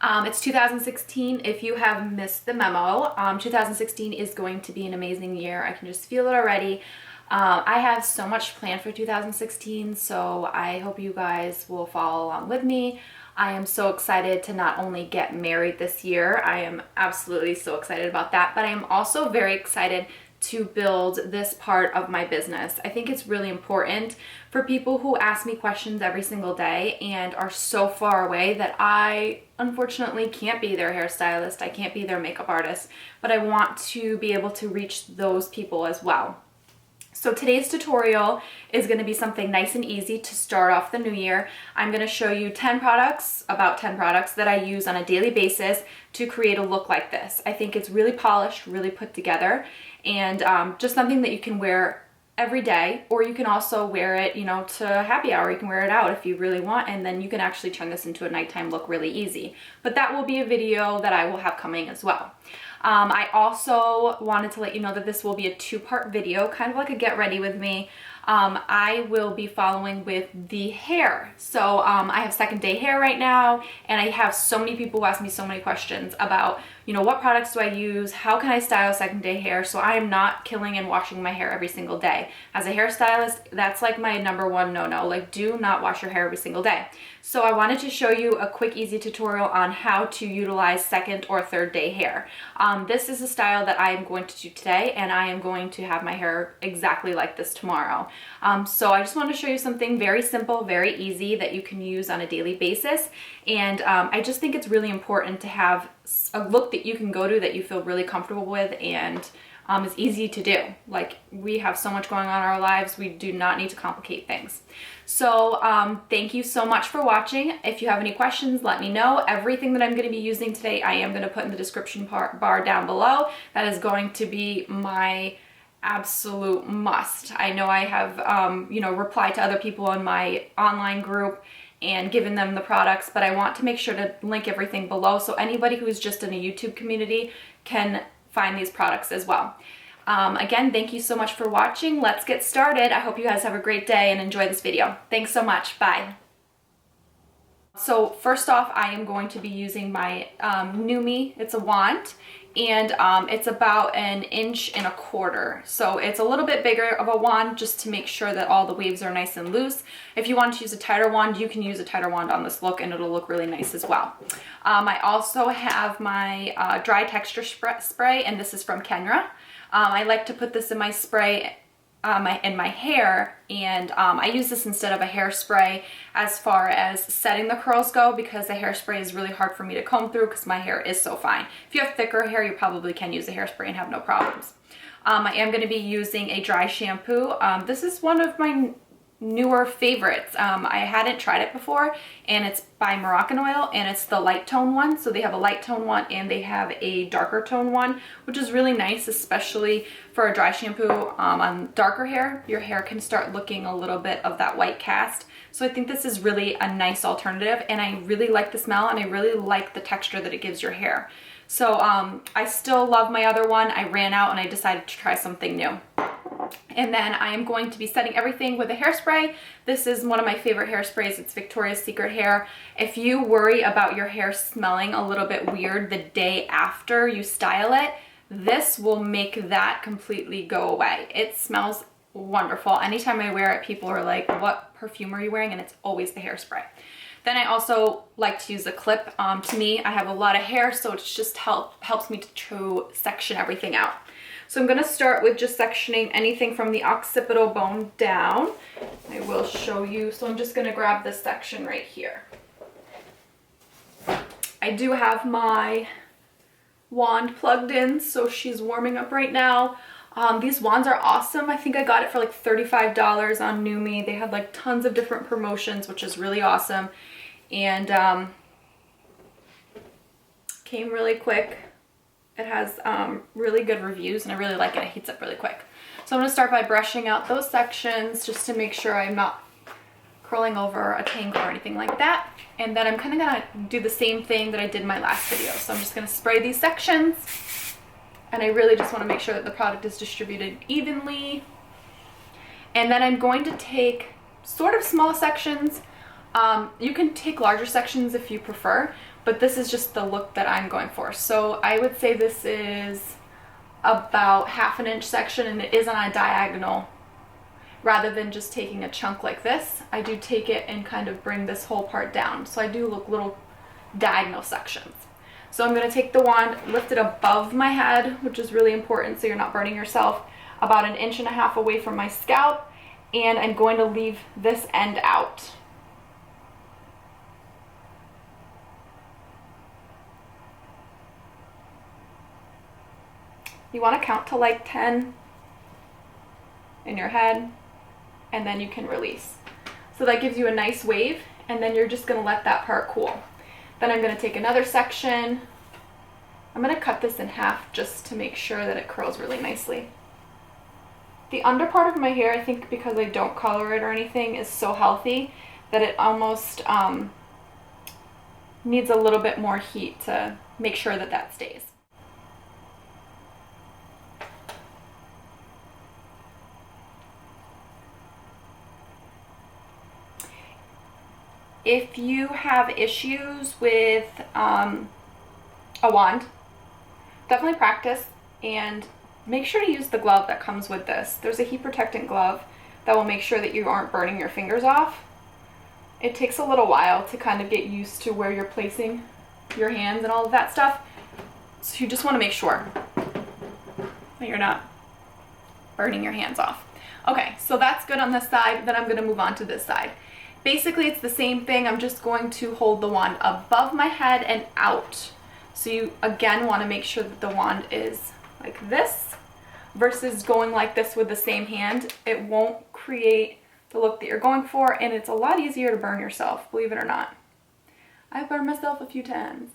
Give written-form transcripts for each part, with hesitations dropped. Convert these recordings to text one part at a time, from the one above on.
It's 2016 if you have missed the memo. 2016 is going to be an amazing year. I can just feel it already. I have so much planned for 2016, so I hope you guys will follow along with me. I am so excited to not only get married this year, I am absolutely so excited about that, but I am also very excited to build this part of my business. I think it's really important for people who ask me questions every single day and are so far away that I unfortunately can't be their hairstylist, I can't be their makeup artist, but I want to be able to reach those people as well. So today's tutorial is going to be something nice and easy to start off the new year. I'm going to show you about 10 products that I use on a daily basis to create a look like this. I think it's really polished, really put together, and just something that you can wear every day, or you can also wear it, to happy hour. You can wear it out if you really want, and then you can actually turn this into a nighttime look really easy. But that will be a video that I will have coming as well. I also wanted to let you know that this will be a two-part video, kind of like a get ready with me. I will be following with the hair. So I have second day hair right now, and I have so many people who ask me so many questions about, what products do I use? How can I style second day hair? So I am not killing and washing my hair every single day. As a hairstylist, that's like my number one no-no. Like, do not wash your hair every single day. So I wanted to show you a quick, easy tutorial on how to utilize second or third day hair. This is a style that I am going to do today, and I am going to have my hair exactly like this tomorrow. So I just want to show you something very simple, very easy that you can use on a daily basis. And I just think it's really important to have a look that you can go to that you feel really comfortable with and is easy to do. Like, we have so much going on in our lives, we do not need to complicate things. So thank you so much for watching. If you have any questions, let me know. Everything that I'm going to be using today, I am going to put in the description bar down below. That is going to be my absolute must. I know I have, replied to other people in my online group and given them the products, but I want to make sure to link everything below so anybody who's just in a YouTube community can find these products as well. Again, thank you so much for watching. Let's get started. I hope you guys have a great day and enjoy this video. Thanks so much. Bye. So first off, I am going to be using my Nume. It's a wand, and it's about 1.25 inches. So it's a little bit bigger of a wand just to make sure that all the waves are nice and loose. If you want to use a tighter wand, you can use a tighter wand on this look and it'll look really nice as well. I also have my dry texture spray, and this is from Kenra. I like to put this in my spray in my hair, and I use this instead of a hairspray as far as setting the curls go, because the hairspray is really hard for me to comb through because my hair is so fine. If you have thicker hair, you probably can use a hairspray and have no problems. I am going to be using a dry shampoo. This is one of my newer favorites. I hadn't tried it before, and it's by Moroccan oil, and it's the light tone one. So they have a light tone one and they have a darker tone one, which is really nice, especially for a dry shampoo on darker hair. Your hair can start looking a little bit of that white cast. So I think this is really a nice alternative, and I really like the smell, and I really like the texture that it gives your hair. So I still love my other one. I ran out and I decided to try something new. And then I am going to be setting everything with a hairspray. This is one of my favorite hairsprays. It's Victoria's Secret Hair. If you worry about your hair smelling a little bit weird the day after you style it, this will make that completely go away. It smells wonderful. Anytime I wear it, people are like, what perfume are you wearing? And it's always the hairspray. Then I also like to use a clip. To me, I have a lot of hair, so it just helps me to section everything out. So I'm going to start with just sectioning anything from the occipital bone down. I will show you. So I'm just going to grab this section right here. I do have my wand plugged in, so she's warming up right now. These wands are awesome. I think I got it for like $35 on Nume. They had like tons of different promotions, which is really awesome. And came really quick. It has really good reviews, and I really like it. It heats up really quick. So I'm going to start by brushing out those sections just to make sure I'm not curling over a tangle or anything like that. And then I'm kind of going to do the same thing that I did in my last video. So I'm just going to spray these sections, and I really just want to make sure that the product is distributed evenly. And then I'm going to take sort of small sections. You can take larger sections if you prefer, but this is just the look that I'm going for. So I would say this is about 1/2 inch section, and it is on a diagonal. Rather than just taking a chunk like this, I do take it and kind of bring this whole part down. So I do look little diagonal sections. So I'm going to take the wand, lift it above my head, which is really important so you're not burning yourself, about 1.5 inches away from my scalp, and I'm going to leave this end out. You want to count to like 10 in your head, and then you can release. So that gives you a nice wave, and then you're just going to let that part cool. Then I'm going to take another section. I'm going to cut this in half just to make sure that it curls really nicely. The under part of my hair, I think because I don't color it or anything, is so healthy that it almost needs a little bit more heat to make sure that that stays. If you have issues with a wand, definitely practice and make sure to use the glove that comes with this. There's a heat protectant glove that will make sure that you aren't burning your fingers off. It takes a little while to kind of get used to where you're placing your hands and all of that stuff. So you just want to make sure that you're not burning your hands off. Okay, so that's good on this side. Then I'm going to move on to this side. Basically, it's the same thing. I'm just going to hold the wand above my head and out. So you, again, want to make sure that the wand is like this versus going like this with the same hand. It won't create the look that you're going for, and it's a lot easier to burn yourself, believe it or not. I've burned myself a few times.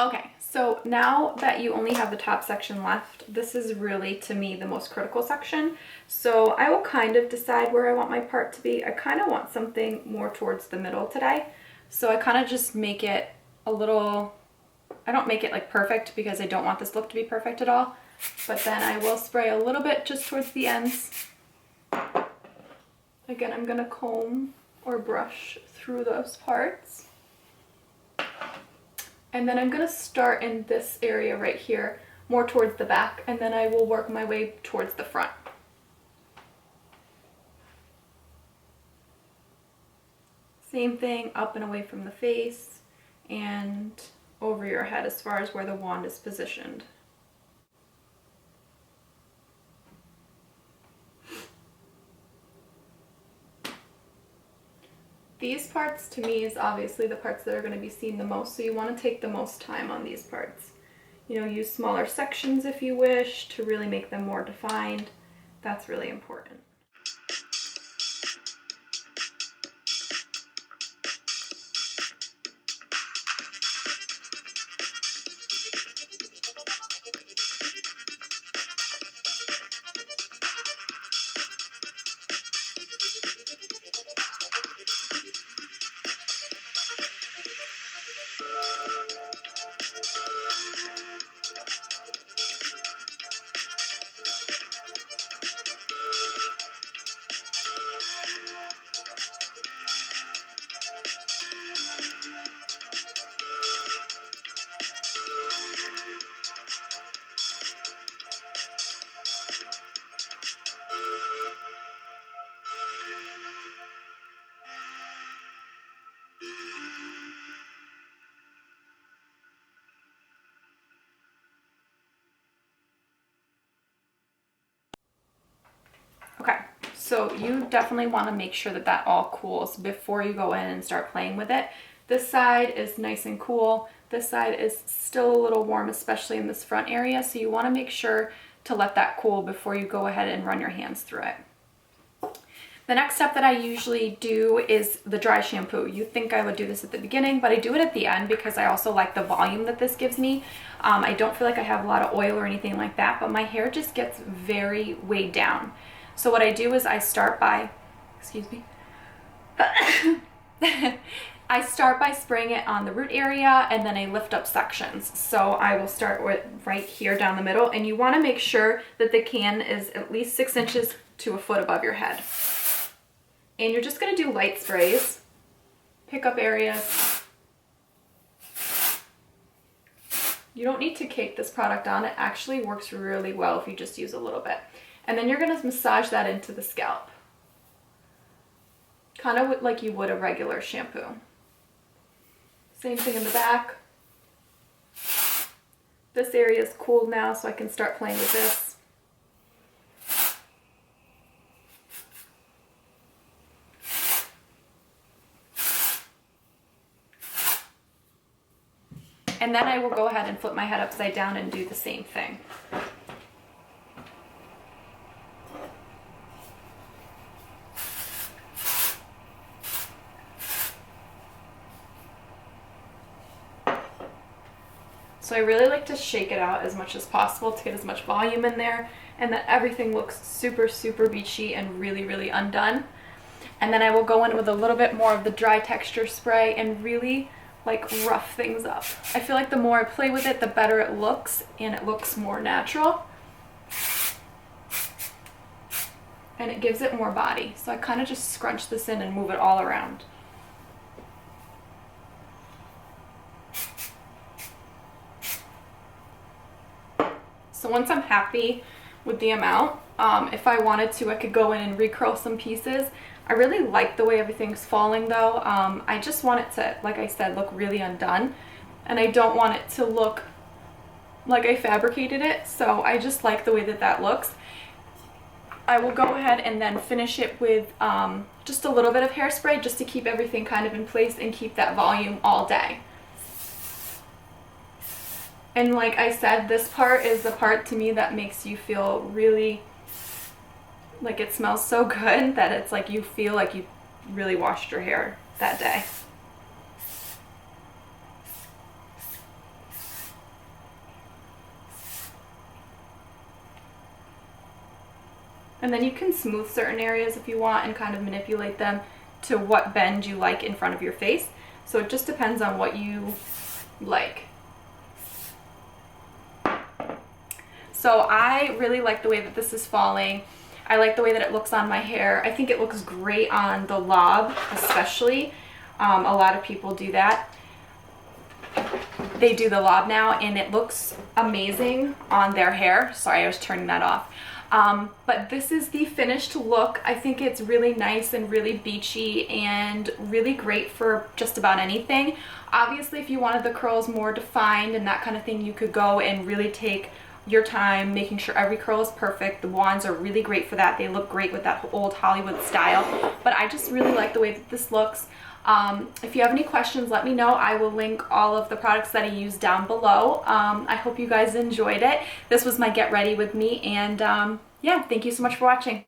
Okay, so now that you only have the top section left, this is really, to me, the most critical section. So I will kind of decide where I want my part to be. I kind of want something more towards the middle today. So I kind of just make it a little, I don't make it like perfect because I don't want this look to be perfect at all. But then I will spray a little bit just towards the ends. Again, I'm gonna comb or brush through those parts. And then I'm going to start in this area right here, more towards the back, and then I will work my way towards the front. Same thing, up and away from the face, and over your head as far as where the wand is positioned. These parts, to me, is obviously the parts that are going to be seen the most, so you want to take the most time on these parts. You know, use smaller sections if you wish to really make them more defined. That's really important. So you definitely want to make sure that that all cools before you go in and start playing with it. This side is nice and cool. This side is still a little warm, especially in this front area. So you want to make sure to let that cool before you go ahead and run your hands through it. The next step that I usually do is the dry shampoo. You think I would do this at the beginning, but I do it at the end because I also like the volume that this gives me. I don't feel like I have a lot of oil or anything like that, but my hair just gets very weighed down. So what I do is I start by, excuse me, I start by spraying it on the root area and then I lift up sections. So I will start with right here down the middle, and you want to make sure that the can is at least 6 inches to a foot above your head. And you're just going to do light sprays, pick up areas. You don't need to cake this product on. It actually works really well if you just use a little bit. And then you're going to massage that into the scalp, kind of like you would a regular shampoo. Same thing in the back. This area is cooled now, so I can start playing with this. And then I will go ahead and flip my head upside down and do the same thing. So I really like to shake it out as much as possible to get as much volume in there and that everything looks super, super beachy and really, really undone. And then I will go in with a little bit more of the dry texture spray and really like rough things up. I feel like the more I play with it, the better it looks, and it looks more natural. And it gives it more body. So I kind of just scrunch this in and move it all around. So once I'm happy with the amount, if I wanted to, I could go in and recurl some pieces. I really like the way everything's falling though. I just want it to, like I said, look really undone. And I don't want it to look like I fabricated it. So I just like the way that that looks. I will go ahead and then finish it with just a little bit of hairspray just to keep everything kind of in place and keep that volume all day. And like I said, this part is the part to me that makes you feel really, like it smells so good that it's like you feel like you really washed your hair that day. And then you can smooth certain areas if you want and kind of manipulate them to what bend you like in front of your face. So it just depends on what you like. So I really like the way that this is falling. I like the way that it looks on my hair. I think it looks great on the lob, especially. A lot of people do that. They do the lob now, and it looks amazing on their hair. Sorry, I was turning that off. But this is the finished look. I think it's really nice and really beachy and really great for just about anything. Obviously, if you wanted the curls more defined and that kind of thing, you could go and really take your time making sure every curl is perfect. The wands are really great for that. They look great with that old Hollywood style. But I just really like the way that this looks. If you have any questions, let me know. I will link all of the products that I use down below. I hope you guys enjoyed it. This was my get ready with me, and yeah, thank you so much for watching.